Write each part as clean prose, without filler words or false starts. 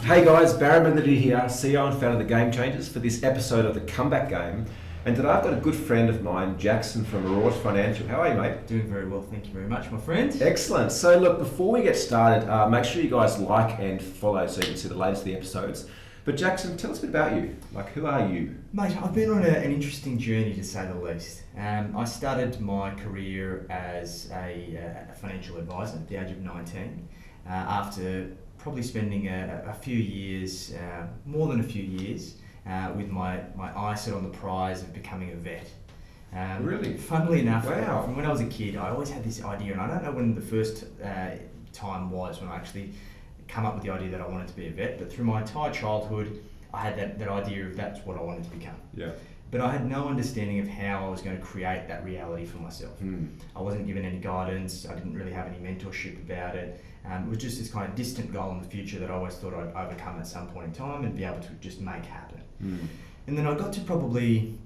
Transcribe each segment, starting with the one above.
Hey guys, Barry Melody here, CEO and founder of the Game Changers for this episode of the Comeback Game. And today I've got a good friend of mine, Jackson from Aureus Financial. How are you, mate? Doing very well, thank you very much, my friend. Excellent. So look, before we get started, make sure you guys like and follow so you can see the latest of the episodes. But Jackson, tell us a bit about you. Like, who are you? Mate, I've been on an interesting journey, to say the least. I started my career as a financial advisor at the age of 19, after probably spending a few years, more than a few years, with my eye set on the prize of becoming a vet. Really? Funnily enough, Wow. from when I was a kid, I always had this idea, and I don't know when the first time was when I actually come up with the idea that I wanted to be a vet, but through my entire childhood, I had that idea of that's what I wanted to become. Yeah. But I had no understanding of how I was going to create that reality for myself. I wasn't given any guidance, I didn't really have any mentorship about it. It was just this kind of distant goal in the future that I always thought I'd overcome at some point in time and be able to just make happen. And then I got to probably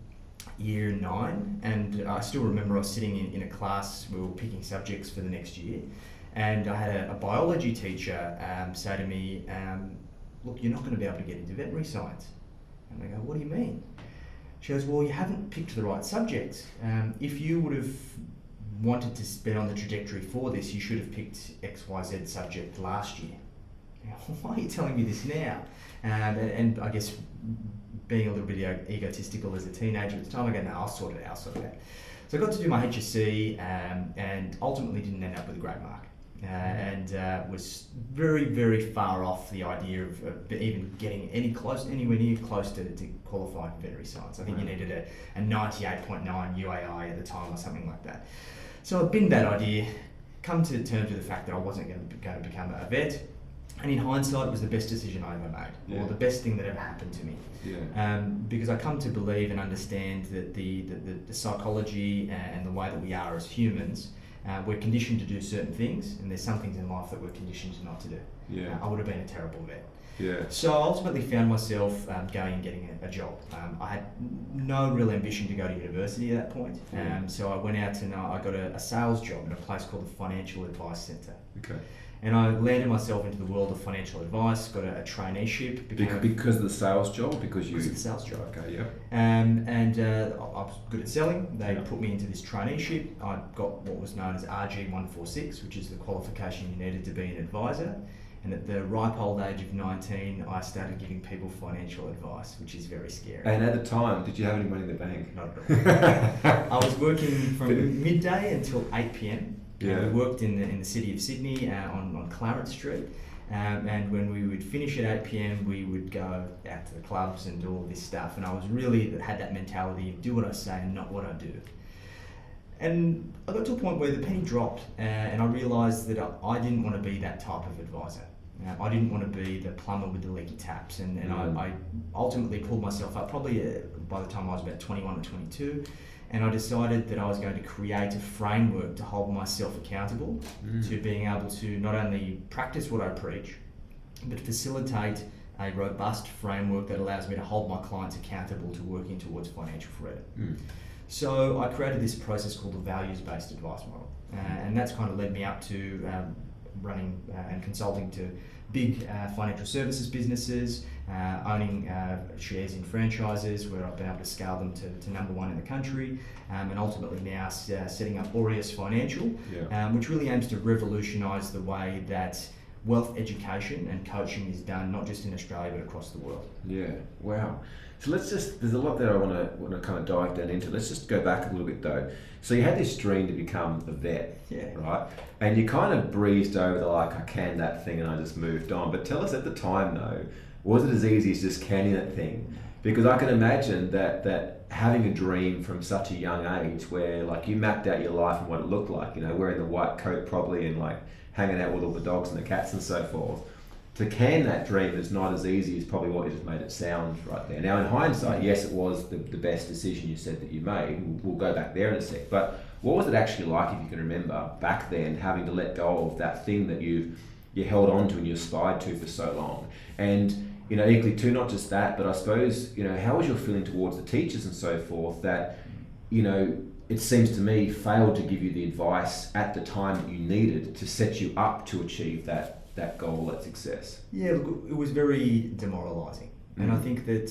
year 9, and I still remember I was sitting in a class, we were picking subjects for the next year, and I had a biology teacher say to me, look, you're not going to be able to get into veterinary science. And I go, what do you mean? She goes, well, you haven't picked the right subjects. If you would have wanted to be on the trajectory for this, you should have picked XYZ subject last year. I go, why are you telling me this now? And I guess being a little bit egotistical as a teenager at the time, I go, no, I'll sort it out. So I got to do my HSC and ultimately didn't end up with a great mark. And was very, very far off the idea of even getting anywhere near close to qualifying for veterinary science. I think you needed a 98.9 UAI at the time or something like that. So I binned that idea, come to terms with the fact that I wasn't going to become a vet, and in hindsight it was the best decision I ever made, or the best thing that ever happened to me. Because I come to believe and understand that the psychology and the way that we are as humans, we're conditioned to do certain things, and there's some things in life that we're conditioned not to do. I would have been a terrible vet. So I ultimately found myself going and getting a job. I had no real ambition to go to university at that point. So I went out and I got a sales job at a place called the Financial Advice Centre. And I landed myself into the world of financial advice, got a traineeship. Because of the sales job? Because of the sales job. Okay, yeah. And I was good at selling. They put me into this traineeship. I got what was known as RG146, which is the qualification you needed to be an advisor. And at the ripe old age of 19, I started giving people financial advice, which is very scary. And at the time, did you have any money in the bank? Not at all. I was working from midday until 8 p.m. We worked in the city of Sydney on Clarence Street. And when we would finish at 8 p.m, we would go out to the clubs and do all this stuff. And I was really had that mentality of do what I say and not what I do. And I got to a point where the penny dropped, and I realised that I didn't want to be that type of advisor. I didn't want to be the plumber with the leaky taps, and I ultimately pulled myself up probably by the time I was about 21 or 22, and I decided that I was going to create a framework to hold myself accountable to being able to not only practice what I preach, but facilitate a robust framework that allows me to hold my clients accountable to working towards financial freedom. So I created this process called the values-based advice model, and that's kind of led me up to running and consulting to big financial services businesses, owning shares in franchises where I've been able to scale them to number 1 in the country, and ultimately now setting up Aureus Financial, which really aims to revolutionise the way that wealth education and coaching is done, not just in Australia but across the world. Wow. So there's a lot that I want to kind of dive down into. Let's just go back a little bit though. So you had this dream to become a vet, right? And you kind of breezed over I canned that thing and I just moved on. But tell us at the time though, was it as easy as just canning that thing? Because I can imagine that having a dream from such a young age where you mapped out your life and what it looked like, wearing the white coat probably and hanging out with all the dogs and the cats and so forth. To can that dream is not as easy as probably what you just made it sound right there. Now in hindsight, yes, it was the best decision you said that you made. We'll go back there in a sec. But what was it actually like, if you can remember, back then, having to let go of that thing that you held on to and you aspired to for so long? And equally too, not just that, but I suppose, how was your feeling towards the teachers and so forth that, it seems to me failed to give you the advice at the time that you needed to set you up to achieve that that goal, that success? Yeah, look, it was very demoralising. And I think that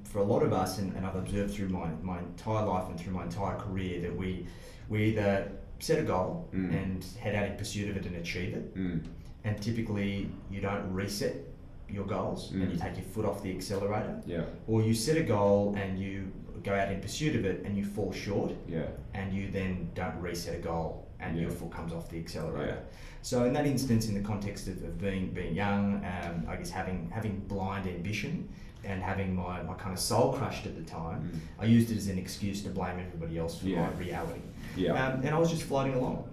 for a lot of us, and I've observed through my entire life and through my entire career, that we either set a goal and head out in pursuit of it and achieve it. And typically you don't reset your goals and you take your foot off the accelerator. Or you set a goal and you go out in pursuit of it and you fall short. And you then don't reset a goal and your foot comes off the accelerator. So in that instance, in the context of being young, I guess having blind ambition and having my kind of soul crushed at the time, I used it as an excuse to blame everybody else for my reality. And I was just floating along.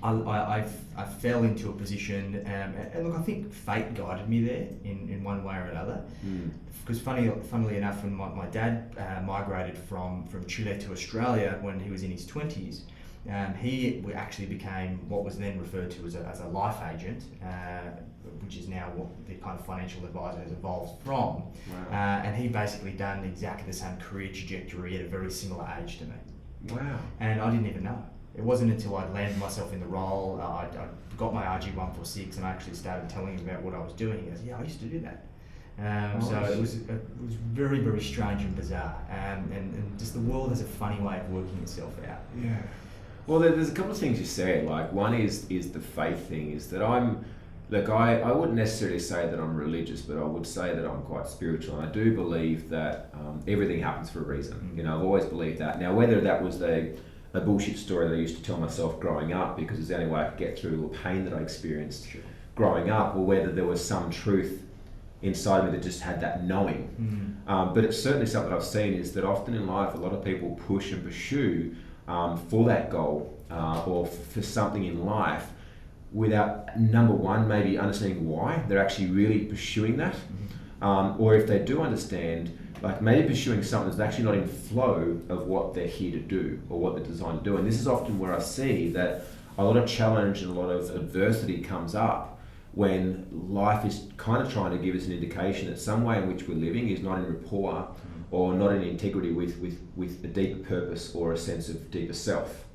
I fell into a position, and look, I think fate guided me there in one way or another. Because funnily enough, when my dad migrated from Chile to Australia when he was in his 20s, he actually became what was then referred to as a life agent, which is now what the kind of financial advisor has evolved from. And he basically done exactly the same career trajectory at a very similar age to me. And I didn't even know. It wasn't until I landed myself in the role, I got my RG146 and I actually started telling him about what I was doing. He goes, yeah, I used to do that. So it was very, very strange and bizarre. And just the world has a funny way of working itself out. Well, there's a couple of things you said. Like, one is the faith thing, is that I wouldn't necessarily say that I'm religious, but I would say that I'm quite spiritual. And I do believe that everything happens for a reason. You know, I've always believed that. Now, whether that was a bullshit story that I used to tell myself growing up because it's the only way I could get through the pain that I experienced growing up, or whether there was some truth inside of me that just had that knowing. But it's certainly something I've seen, is that often in life a lot of people push and pursue for that goal or for something in life without, number one, maybe understanding why they're actually really pursuing that. Or if they do understand, like maybe pursuing something that's actually not in flow of what they're here to do or what they're designed to do. And this is often where I see that a lot of challenge and a lot of adversity comes up when life is kind of trying to give us an indication that some way in which we're living is not in rapport or not in integrity with a deeper purpose or a sense of deeper self.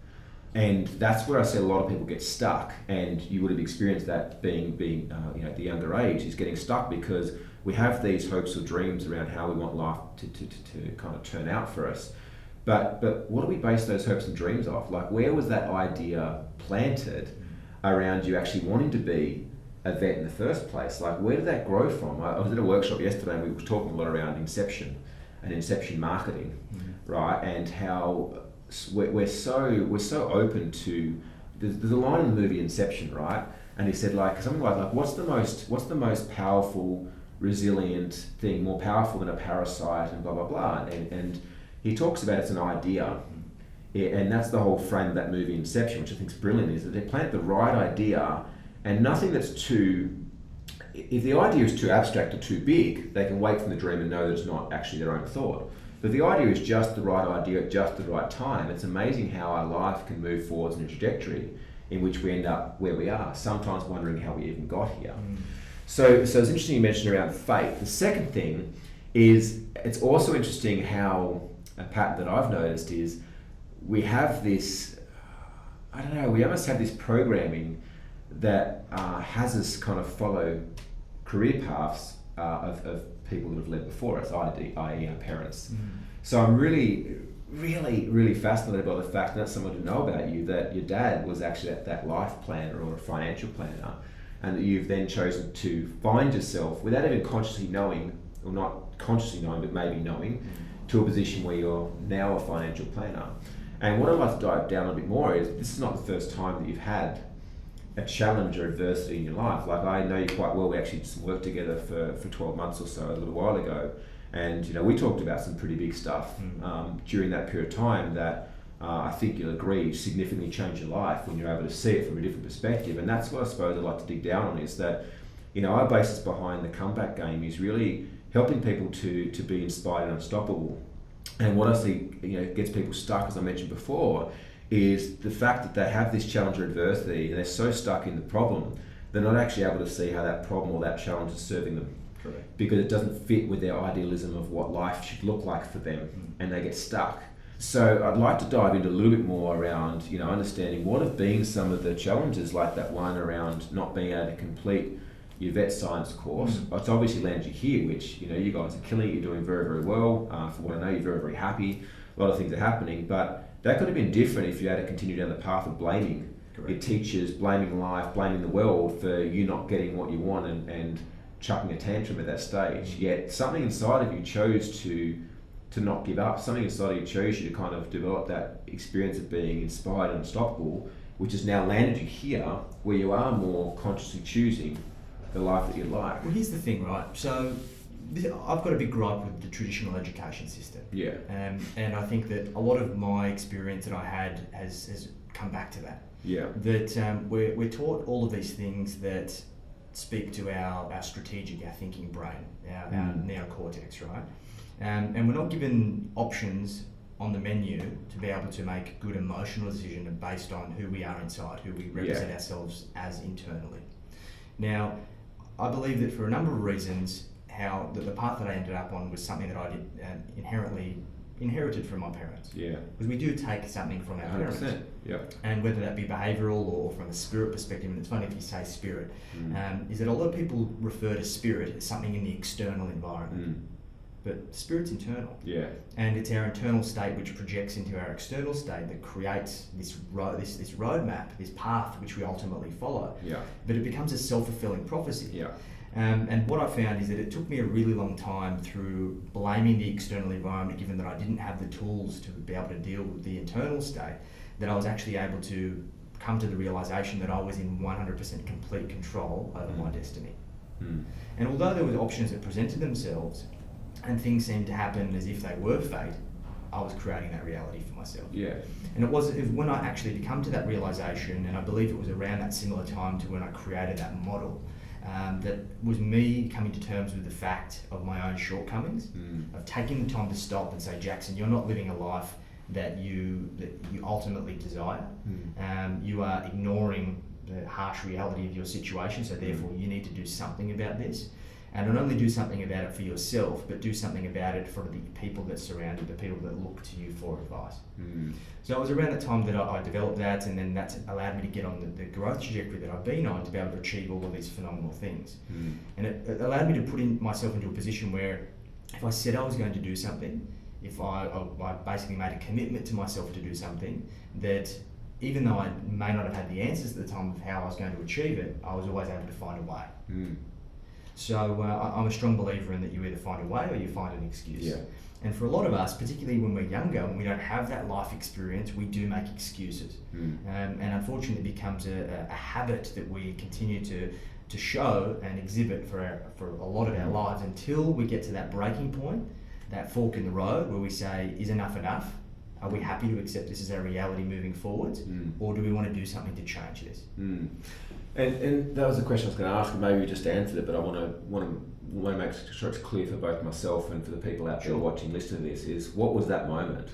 And that's where I see a lot of people get stuck, and you would have experienced that being at the younger age, is getting stuck because we have these hopes or dreams around how we want life to kind of turn out for us. But what do we base those hopes and dreams off? Like, where was that idea planted around you actually wanting to be a vet in the first place? Like, where did that grow from? I was at a workshop yesterday and we were talking a lot around inception and inception marketing, right? And how we're so open to. There's a line in the movie Inception, right? And he said something like what's the most powerful, resilient thing, more powerful than a parasite, and blah blah blah. And he talks about it's an idea, and that's the whole frame of that movie Inception, which I think is brilliant. Is that they plant the right idea, and nothing that's too. If the idea is too abstract or too big, they can wake from the dream and know that it's not actually their own thought. But the idea is just the right idea at just the right time. It's amazing how our life can move forwards in a trajectory in which we end up where we are, sometimes wondering how we even got here. So it's interesting you mentioned around faith. The second thing is, it's also interesting how a pattern that I've noticed is we have this, we almost have this programming that has us kind of follow career paths of people that have led before us, i.e. our parents. So I'm really, really, really fascinated by the fact, and that's something to know about you, that your dad was actually that life planner or a financial planner, and that you've then chosen to find yourself, without even consciously knowing, or not consciously knowing, but maybe knowing, to a position where you're now a financial planner. And what I'd like to dive down a bit more is, this is not the first time that you've had a challenge or adversity in your life. Like, I know you quite well. We actually did some work together for 12 months or so a little while ago, and we talked about some pretty big stuff during that period of time that I think you'll agree significantly changed your life when you're able to see it from a different perspective. And that's what I suppose I'd like to dig down on, is that our basis behind the comeback game is really helping people to be inspired and unstoppable. And what I see gets people stuck, as I mentioned before, is the fact that they have this challenge or adversity and they're so stuck in the problem, they're not actually able to see how that problem or that challenge is serving them. Correct. Because it doesn't fit with their idealism of what life should look like for them, and they get stuck. So I'd like to dive into a little bit more around, understanding what have been some of the challenges, like that one around not being able to complete your vet science course. It's obviously landed you here, which, you know, you guys are killing it. You're doing very, very well. For what I know, you're very, very happy. A lot of things are happening, but that could have been different if you had to continue down the path of blaming your teachers, blaming life, blaming the world for you not getting what you want and chucking a tantrum at that stage. Yet something inside of you chose to not give up. Something inside of you chose you to kind of develop that experience of being inspired and unstoppable, which has now landed you here where you are more consciously choosing the life that you like. Well, here's the thing, right? So I've got a big gripe with the traditional education system. Yeah. And I think that a lot of my experience that I had has come back to that. Yeah. That we're taught all of these things that speak to our strategic, our thinking brain, our neocortex, right? And we're not given options on the menu to be able to make good emotional decisions based on who we are inside, who we represent ourselves as internally. Now, I believe that for a number of reasons, how the path that I ended up on was something that I did inherently inherited from my parents. Yeah. Because we do take something from our 100%. parents. Yep. And whether that be behavioural or from a spirit perspective, and it's funny if you say spirit, is that a lot of people refer to spirit as something in the external environment. But spirit's internal. Yeah. And it's our internal state which projects into our external state that creates this roadmap, this path which we ultimately follow. Yeah. But it becomes a self-fulfilling prophecy. Yeah. And what I found is that it took me a really long time through blaming the external environment, given that I didn't have the tools to be able to deal with the internal state, that I was actually able to come to the realisation that I was in 100% complete control over my destiny. And although there were options that presented themselves and things seemed to happen as if they were fate, I was creating that reality for myself. Yeah. And it was when I actually come to that realisation, and I believe it was around that similar time to when I created that model, that was me coming to terms with the fact of my own shortcomings, of taking the time to stop and say, Jackson, you're not living a life that you ultimately desire. You are ignoring the harsh reality of your situation, so therefore you need to do something about this. And not only do something about it for yourself, but do something about it for the people that surround you, the people that look to you for advice. So it was around that time that I developed that, and then that's allowed me to get on the growth trajectory that I've been on to be able to achieve all of these phenomenal things. And it allowed me to put myself into a position where if I said I was going to do something, if I basically made a commitment to myself to do something, that even though I may not have had the answers at the time of how I was going to achieve it, I was always able to find a way. So I'm a strong believer in that you either find a way or you find an excuse. Yeah. And for a lot of us, particularly when we're younger, when we don't have that life experience, we do make excuses. And unfortunately it becomes a habit that we continue to show and exhibit for a lot of our lives until we get to that breaking point, that fork in the road where we say, is enough enough? Are we happy to accept this as our reality moving forwards? Or do we want to do something to change this? And that was the question I was going to ask, and maybe you just answered it, but I want to make sure it's clear for both myself and for the people out there watching, listening to this, is what was that moment?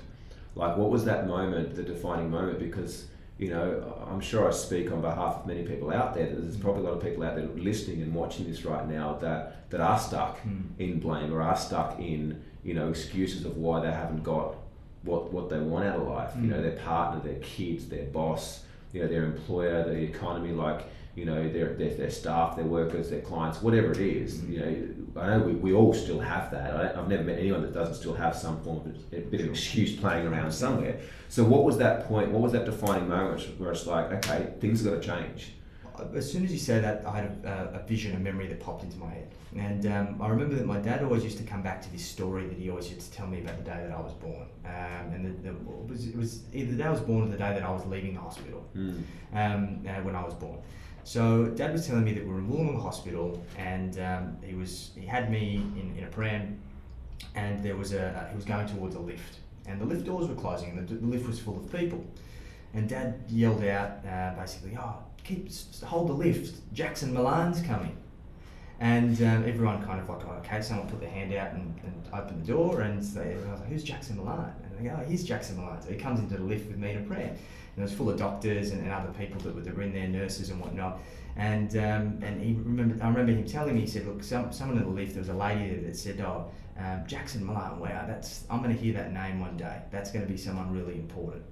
Like, what was that moment, the defining moment? Because, you know, I'm sure I speak on behalf of many people out there, that there's probably a lot of people out there listening and watching this right now that are stuck in blame or are stuck in, you know, excuses of why they haven't got what they want out of life. You know, their partner, their kids, their boss, you know, their employer, the economy, like, you know, their staff, their workers, their clients, whatever it is. You know, I know we all still have that. I've never met anyone that doesn't still have some form of a bit of excuse playing around somewhere. So what was that point? What was that defining moment where it's like, okay, things got to change? As soon as you say that, I had a vision, a memory that popped into my head. And I remember that my dad always used to come back to this story that he always used to tell me about the day that I was born. And it was either the day I was born or the day that I was leaving the hospital when I was born. So Dad was telling me that we were in Millan Hospital, and he had me in a pram, and he was going towards a lift, and the lift doors were closing, and the lift was full of people. And Dad yelled out basically, hold the lift, Jackson Millan's coming. And everyone kind of like, okay, someone put their hand out and opened the door, and I was like, who's Jackson Millan? And they go, he's Jackson Millan. So he comes into the lift with me in a pram. And it was full of doctors and other people that were in there, nurses and whatnot. And I remember him telling me, he said, look, someone in the lift, there was a lady there that said, Jackson Millan, wow, I'm going to hear that name one day. That's going to be someone really important.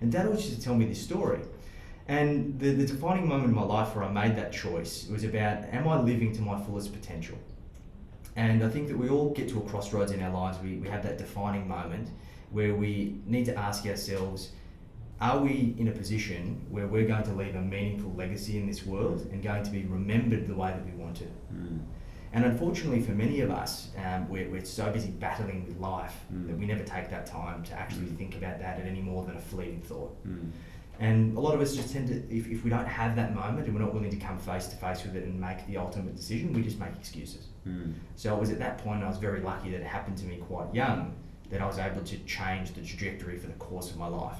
And Dad always used to tell me this story. And the defining moment in my life where I made that choice was about, am I living to my fullest potential? And I think that we all get to a crossroads in our lives. We have that defining moment where we need to ask ourselves, are we in a position where we're going to leave a meaningful legacy in this world and going to be remembered the way that we want to? And unfortunately for many of us, we're so busy battling with life that we never take that time to actually think about that at any more than a fleeting thought. And a lot of us just tend to, if we don't have that moment and we're not willing to come face to face with it and make the ultimate decision, we just make excuses. So it was at that point, I was very lucky that it happened to me quite young, that I was able to change the trajectory for the course of my life.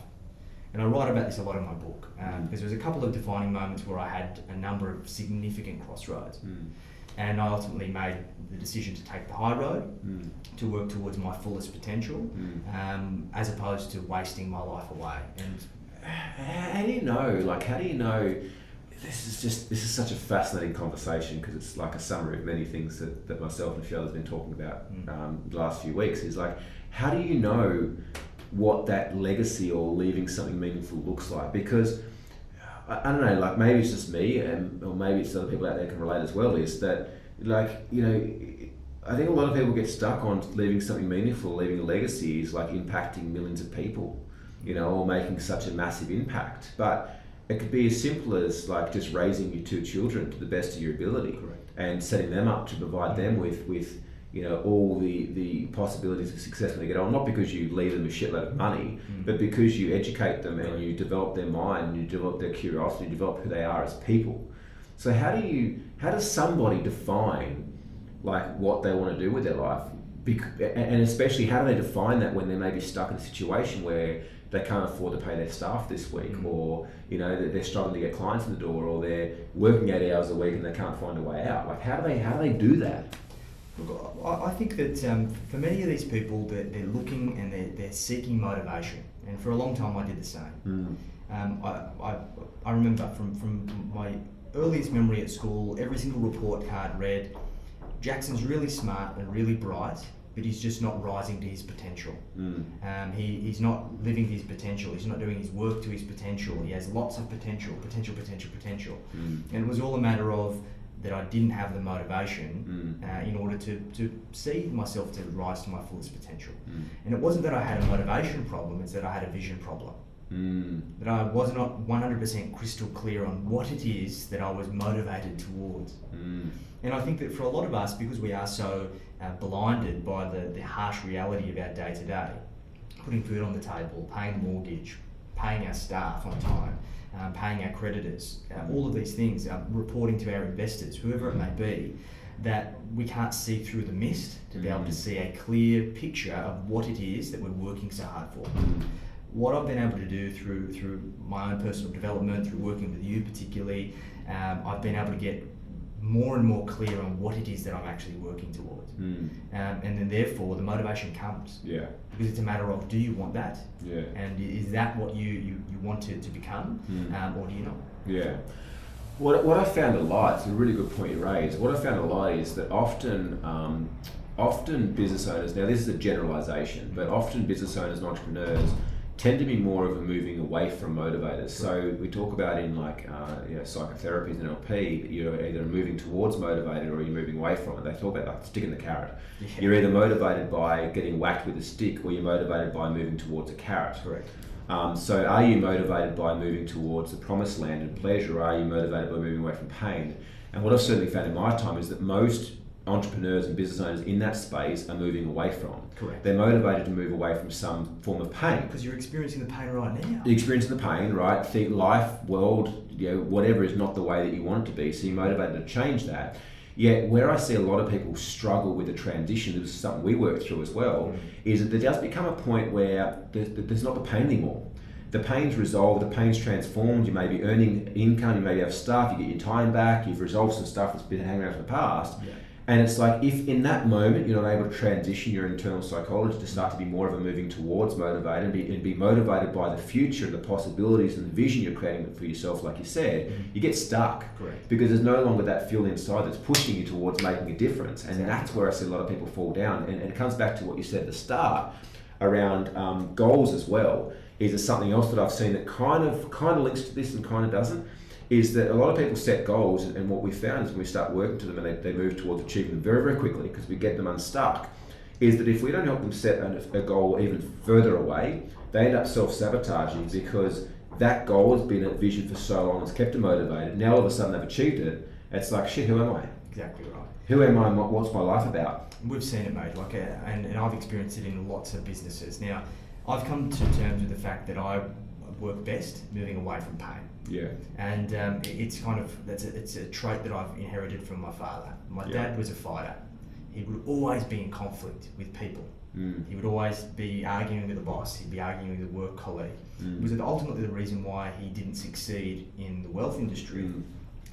And I write about this a lot in my book, because there was a couple of defining moments where I had a number of significant crossroads. And I ultimately made the decision to take the high road, to work towards my fullest potential, as opposed to wasting my life away. And how do you know, this is such a fascinating conversation, because it's like a summary of many things that myself and Michelle has been talking about the last few weeks, is like, how do you know what that legacy or leaving something meaningful looks like? Because I don't know, like maybe it's just me, or maybe it's other people out there can relate as well, is that, like, you know, I think a lot of people get stuck on leaving something meaningful, leaving a legacy is like impacting millions of people, you know, or making such a massive impact. But it could be as simple as like just raising your two children to the best of your ability. Correct. And setting them up to provide them with you know, all the possibilities of success when they get on, not because you leave them a shitload of money, but because you educate them and you develop their mind, and you develop their curiosity, you develop who they are as people. So how does somebody define like what they want to do with their life? And especially, how do they define that when they may be stuck in a situation where they can't afford to pay their staff this week, or you know they're struggling to get clients in the door, or they're working 8 hours a week and they can't find a way out? Like how do they do that? Look, I think that for many of these people, they're looking and they're seeking motivation, and for a long time I did the same. I remember from my earliest memory at school, every single report card read, Jackson's really smart and really bright, but he's just not rising to his potential. He's not living his potential. He's not doing his work to his potential. He has lots of potential. And it was all a matter of that I didn't have the motivation in order to see myself to rise to my fullest potential. And it wasn't that I had a motivation problem, it's that I had a vision problem. That I was not 100% crystal clear on what it is that I was motivated towards. And I think that for a lot of us, because we are so blinded by the harsh reality of our day to day, putting food on the table, paying the mortgage, paying our staff on time, paying our creditors, all of these things, reporting to our investors, whoever it may be, that we can't see through the mist to be able to see a clear picture of what it is that we're working so hard for. What I've been able to do through my own personal development, through working with you particularly, I've been able to get more and more clear on what it is that I'm actually working towards. And then therefore the motivation comes. Yeah. Because it's a matter of, do you want that? Yeah. And is that what you want to become, or do you not? Yeah. What I found a lot, it's a really good point you raised, what I found a lot is that often business owners, now this is a generalization, but often business owners and entrepreneurs tend to be more of a moving away from motivators. So we talk about in like psychotherapies and NLP that you're either moving towards motivated or you're moving away from it. They talk about like stick in the carrot. Yeah. You're either motivated by getting whacked with a stick, or you're motivated by moving towards a carrot. Correct. So are you motivated by moving towards the promised land and pleasure, or are you motivated by moving away from pain? And what I've certainly found in my time is that most entrepreneurs and business owners in that space are moving away from. Correct. They're motivated to move away from some form of pain. Because you're experiencing the pain right now. You're experiencing the pain, right? Think life, world, whatever is not the way that you want it to be. So you're motivated to change that. Yet where I see a lot of people struggle with the transition, this is something we work through as well, is that there does become a point where there's not the pain anymore. The pain's resolved, the pain's transformed, you may be earning income, you maybe have staff, you get your time back, you've resolved some stuff that's been hanging around from the past. Yeah. And it's like, if in that moment you're not able to transition your internal psychology to start to be more of a moving towards motivated and be motivated by the future, the possibilities and the vision you're creating for yourself, like you said, you get stuck. Correct. Because there's no longer that fuel inside that's pushing you towards making a difference. And that's where I see a lot of people fall down. And it comes back to what you said at the start around goals as well. is there something else that I've seen that kind of links to this and kind of doesn't, is that a lot of people set goals, and what we found is when we start working to them and they move towards achieving them very, very quickly because we get them unstuck, is that if we don't help them set a goal even further away, they end up self-sabotaging because that goal has been a vision for so long, it's kept them motivated. Now all of a sudden they've achieved it, it's like, shit, who am I? Exactly right. Who am I and what's my life about? We've seen it, mate, and I've experienced it in lots of businesses. Now, I've come to terms with the fact that I work best moving away from pain. Yeah. And it's kind of, it's a trait that I've inherited from my father. My dad was a fighter. He would always be in conflict with people. He would always be arguing with the boss. He'd be arguing with a work colleague. It was ultimately the reason why he didn't succeed in the wealth industry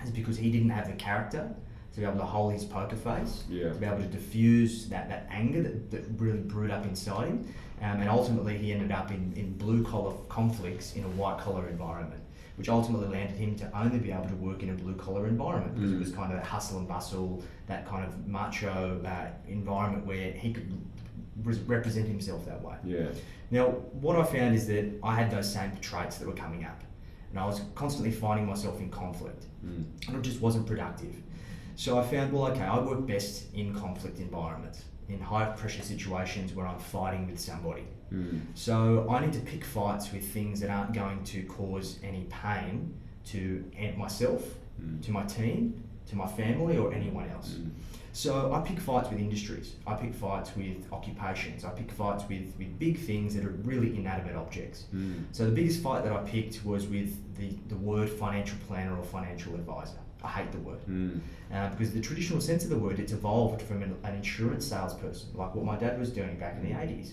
is because he didn't have the character to be able to hold his poker face, to be able to diffuse that anger that really brewed up inside him. And ultimately he ended up in blue collar conflicts in a white collar environment, which ultimately landed him to only be able to work in a blue collar environment because it was kind of that hustle and bustle, that kind of macho environment where he could represent himself that way. Yeah. Now, what I found is that I had those same traits that were coming up, and I was constantly finding myself in conflict, and it just wasn't productive. So I found, well, okay, I work best in conflict environments, in high pressure situations where I'm fighting with somebody. So I need to pick fights with things that aren't going to cause any pain to myself, to my team, to my family, or anyone else. So I pick fights with industries, I pick fights with occupations, I pick fights with big things that are really inanimate objects. So the biggest fight that I picked was with the word financial planner or financial advisor. I hate the word because the traditional sense of the word, it's evolved from an insurance salesperson, like what my dad was doing back in the 80s.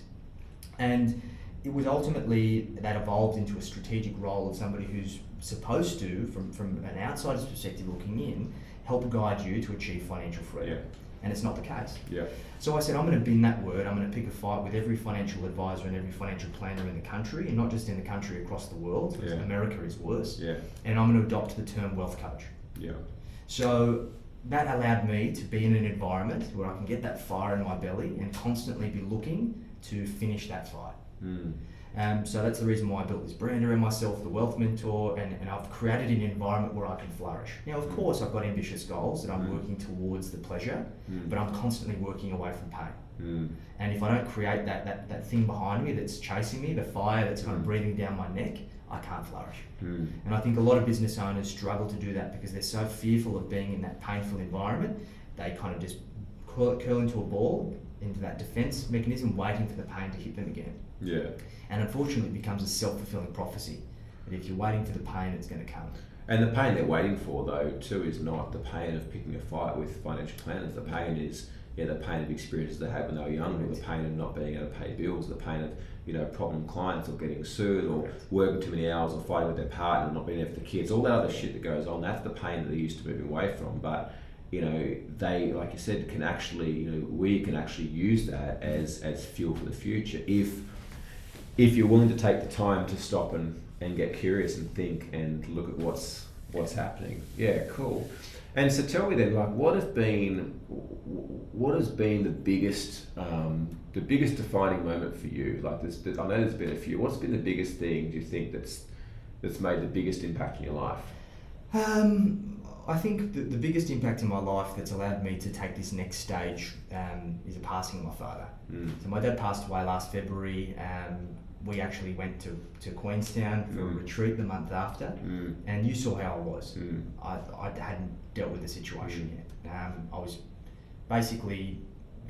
And it was ultimately that evolved into a strategic role of somebody who's supposed to, from an outsider's perspective looking in, help guide you to achieve financial freedom. And it's not the case. So I said, I'm going to bin that word. I'm going to pick a fight with every financial advisor and every financial planner in the country, and not just in the country, across the world, because America is worse. And I'm going to adopt the term wealth coach. So that allowed me to be in an environment where I can get that fire in my belly and constantly be looking to finish that fight. So that's the reason why I built this brand around myself, the Wealth Mentor, and I've created an environment where I can flourish. Now, of course, I've got ambitious goals that I'm working towards the pleasure, but I'm constantly working away from pain. And if I don't create that thing behind me that's chasing me, the fire that's kind of breathing down my neck, I can't flourish. And I think a lot of business owners struggle to do that because they're so fearful of being in that painful environment, they kind of just curl into a ball, into that defense mechanism, waiting for the pain to hit them again. And unfortunately, it becomes a self-fulfilling prophecy that if you're waiting for the pain, it's going to come. And the pain they're waiting for, though, too, is not the pain of picking a fight with financial planners. The pain is, the pain of experiences they had when they were younger, the pain of not being able to pay bills, the pain of, problem clients or getting sued or working too many hours or fighting with their partner, not being there for the kids, all that other shit that goes on. That's the pain that they're used to moving away from. But they, like you said, can actually, we can actually use that as fuel for the future if you're willing to take the time to stop and get curious and think and look at what's happening. Yeah, cool. And so tell me then, like, what has been the biggest defining moment for you? Like, I know there's been a few. What's been the biggest thing, do you think, that's made the biggest impact in your life? I think the biggest impact in my life that's allowed me to take this next stage is the passing of my father. So my dad passed away last February. We actually went to Queenstown for a retreat the month after, and you saw how I was. I hadn't dealt with the situation yet. I was basically,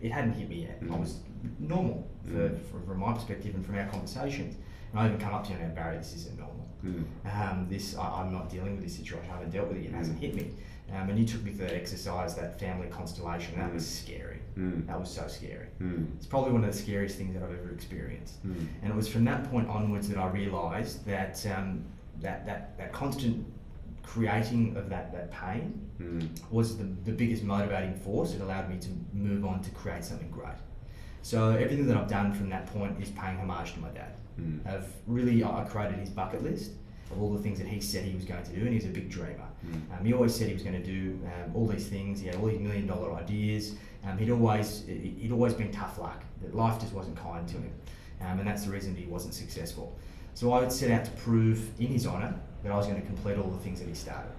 it hadn't hit me yet. I was normal from my perspective and from our conversations. And I even come up to you and go, Barry, this isn't normal. I'm not dealing with this situation. I haven't dealt with it. It hasn't hit me. And you took me through that exercise, that family constellation. That was scary. That was so scary. It's probably one of the scariest things that I've ever experienced. And it was from that point onwards that I realised that that constant creating of that pain was the biggest motivating force. It allowed me to move on to create something great. So everything that I've done from that point is paying homage to my dad. I created his bucket list of all the things that he said he was going to do, and he was a big dreamer. He always said he was going to do all these things. He had all these $1 million ideas. He'd always been tough luck. That life just wasn't kind to him, and that's the reason he wasn't successful. So I would set out to prove in his honour that I was going to complete all the things that he started.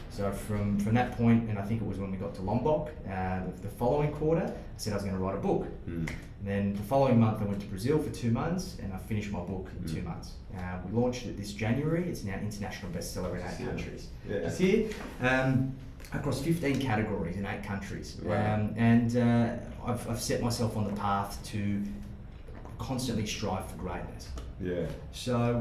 So from that point, and I think it was when we got to Lombok, the following quarter, I said I was going to write a book. And then the following month I went to Brazil for 2 months and I finished my book in 2 months. We launched it this January. It's now international bestseller in 8 countries. It's here across 15 categories in 8 countries. Wow. I've set myself on the path to constantly strive for greatness. Yeah. So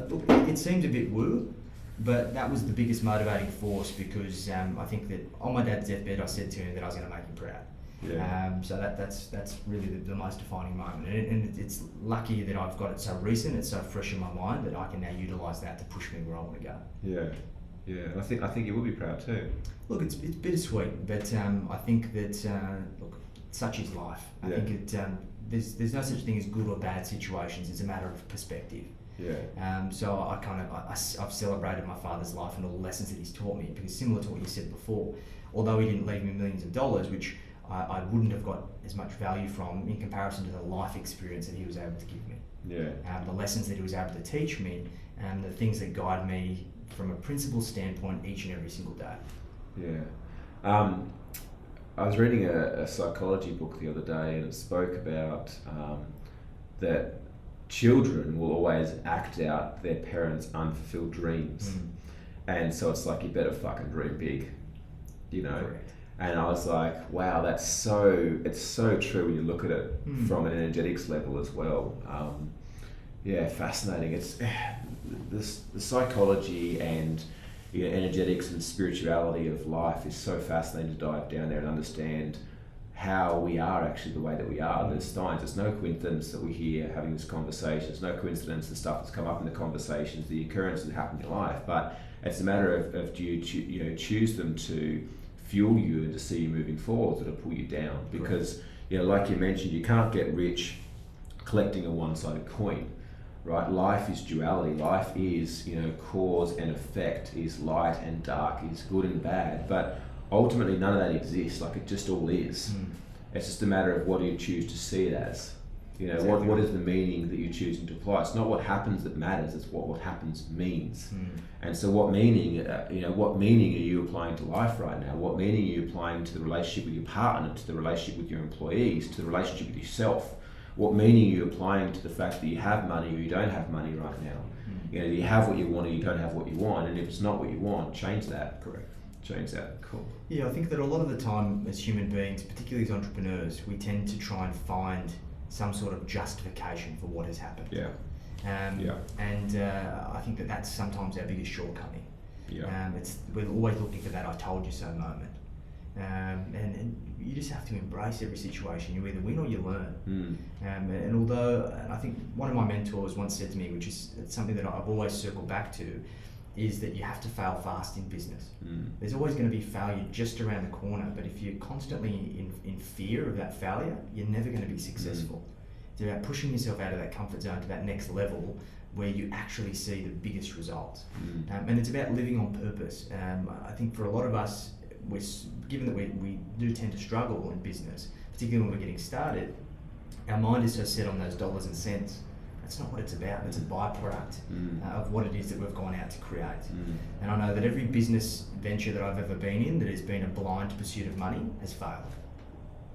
look, it seemed a bit woo, but that was the biggest motivating force because I think that on my dad's deathbed I said to him that I was going to make him proud. Yeah. So that's really the most defining moment, and it's lucky that I've got it so recent, it's so fresh in my mind that I can now utilise that to push me where I want to go. Yeah. Yeah, and I think you will be proud too. Look, it's bittersweet, but I think that look, such is life. I think there's no such thing as good or bad situations. It's a matter of perspective. Yeah. So I've celebrated my father's life and all the lessons that he's taught me, because similar to what you said before, although he didn't leave me millions of dollars, which I wouldn't have got as much value from in comparison to the life experience that he was able to give me. Yeah. The lessons that he was able to teach me, and the things that guide me from a principle standpoint each and every single day. Yeah. I was reading a psychology book the other day, and it spoke about that children will always act out their parents' unfulfilled dreams. And so it's like, you better fucking dream big, you know? Correct. And I was like, wow, it's so true when you look at it from an energetics level as well. Yeah, fascinating. It's the psychology and energetics and spirituality of life is so fascinating to dive down there and understand how we are actually the way that we are. There's signs. It's no coincidence that we're here having this conversation. It's no coincidence the stuff that's come up in the conversations, the occurrences that happen in your life. But it's a matter of do you choose them to fuel you and to see you moving forward, or to pull you down? Because like you mentioned, you can't get rich collecting a one-sided coin. Right, life is duality. Life is, cause and effect, is light and dark, is good and bad. But ultimately, none of that exists. Like, it just all is. It's just a matter of what do you choose to see it as. Exactly. What is the meaning that you're choosing to apply? It's not what happens that matters. It's what happens means. And so, what meaning? What meaning are you applying to life right now? What meaning are you applying to the relationship with your partner, to the relationship with your employees, to the relationship with yourself? What meaning are you applying to the fact that you have money or you don't have money right now? Do you have what you want or you don't have what you want? And if it's not what you want, change that. Correct. Change that. Cool. Yeah, I think that a lot of the time as human beings, particularly as entrepreneurs, we tend to try and find some sort of justification for what has happened. Yeah. And I think that that's sometimes our biggest shortcoming. Yeah. We're always looking for that "I told you so" moment. And you just have to embrace every situation. You either win or you learn. And I think one of my mentors once said to me, which is something that I've always circled back to, is that you have to fail fast in business. There's always going to be failure just around the corner, but if you're constantly in fear of that failure, you're never going to be successful. It's about pushing yourself out of that comfort zone to that next level where you actually see the biggest results. And it's about living on purpose. I think for a lot of us, given that we do tend to struggle in business, particularly when we're getting started, our mind is so set on those dollars and cents. That's not what it's about. It's a byproduct of what it is that we've gone out to create. And I know that every business venture that I've ever been in that has been a blind pursuit of money has failed.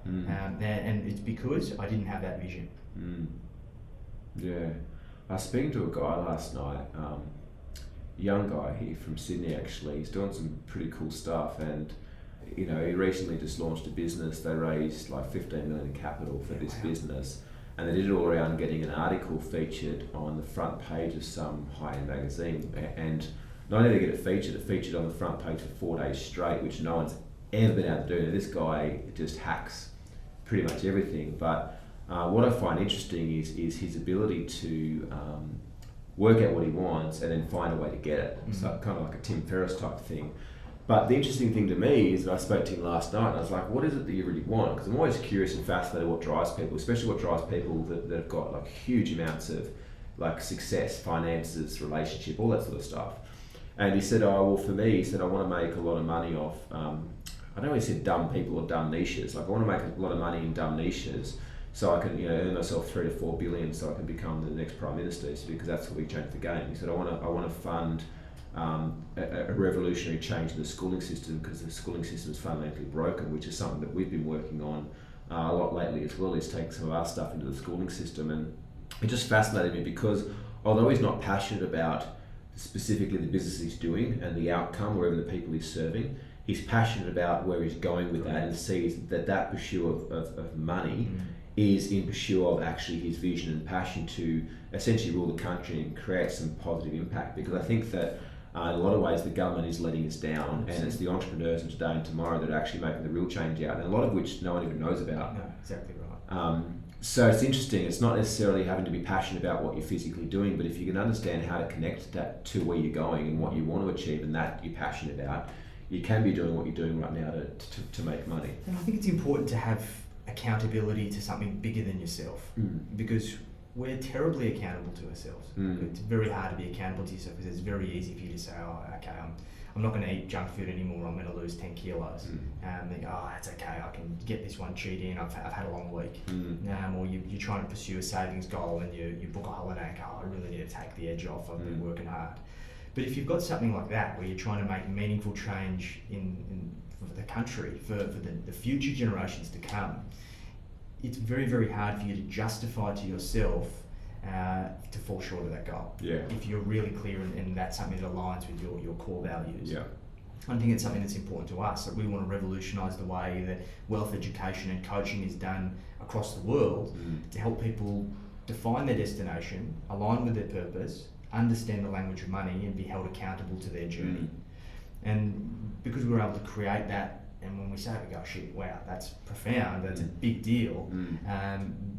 And it's because I didn't have that vision. Yeah. I was speaking to a guy last night, young guy here from Sydney actually. He's doing some pretty cool stuff, and he recently just launched a business. They raised like 15 million in capital for this business, and they did it all around getting an article featured on the front page of some high-end magazine. And not only did it featured on the front page for 4 days straight, which no one's ever been able to do. Now, this guy just hacks pretty much everything, but what I find interesting is his ability to work out what he wants and then find a way to get it. So kind of like a Tim Ferriss type thing. But the interesting thing to me is that I spoke to him last night and I was like, what is it that you really want? Because I'm always curious and fascinated what drives people, especially what drives people that have got like huge amounts of like success, finances, relationship, all that sort of stuff. And he said, oh, well, for me, he said, I want to make a lot of money off, I don't know if he said dumb people or dumb niches. Like, I want to make a lot of money in dumb niches so I can earn myself 3 to 4 billion so I can become the next Prime Minister. He said, because that's what we changed the game. He said, I want to fund a revolutionary change in the schooling system, because the schooling system is fundamentally broken, which is something that we've been working on a lot lately as well, is taking some of our stuff into the schooling system. And it just fascinated me, because although he's not passionate about specifically the business he's doing and the outcome, wherever the people he's serving, he's passionate about where he's going with that, and sees that pursuit of money is in pursuit of actually his vision and passion to essentially rule the country and create some positive impact. Because I think that in a lot of ways the government is letting us down, and it's the entrepreneurs of today and tomorrow that are actually making the real change out, and a lot of which no one even knows about. No, exactly right. So it's interesting. It's not necessarily having to be passionate about what you're physically doing, but if you can understand how to connect that to where you're going and what you want to achieve, and that you're passionate about, you can be doing what you're doing right now to make money. And I think it's important to have accountability to something bigger than yourself, because we're terribly accountable to ourselves. It's very hard to be accountable to yourself, because it's very easy for you to say, oh, okay, I'm not going to eat junk food anymore, I'm going to lose 10 kilos. Think, oh, that's okay, I can get this one cheat in, I've had a long week. Or you're trying to pursue a savings goal and you book a holiday, oh, I really need to take the edge off, I've been working hard. But if you've got something like that, where you're trying to make meaningful change for the country, for the future generations to come, it's very, very hard for you to justify to yourself to fall short of that goal. Yeah. If you're really clear and that's something that aligns with your core values. Yeah. I think it's something that's important to us, that we want to revolutionise the way that wealth education and coaching is done across the world, to help people define their destination, align with their purpose, understand the language of money, and be held accountable to their journey. And because we were able to create that, and when we say it, we go, shit, wow, that's profound, that's a big deal,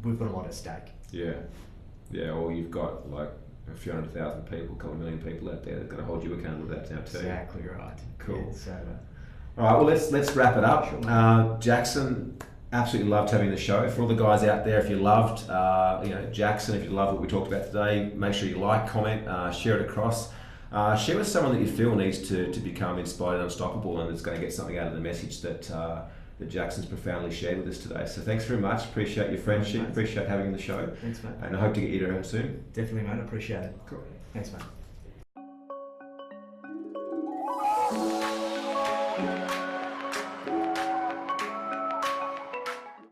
we've got a lot at stake. Yeah, or you've got like a few 100,000 people, a couple of million people out there that are going to hold you accountable to that now too. Exactly right. Cool. Yeah, so, all right, well, let's wrap it up. Sure. Jackson, absolutely loved having the show. For all the guys out there, if you loved Jackson, if you love what we talked about today, make sure you like, comment, share it across. Share with someone that you feel needs to become inspired and unstoppable, and is going to get something out of the message that Jackson's profoundly shared with us today. So thanks very much. Appreciate your friendship. Appreciate having you on the show. Thanks, mate. And I hope to get you around soon. Definitely, mate. I appreciate it. Cool. Thanks, mate.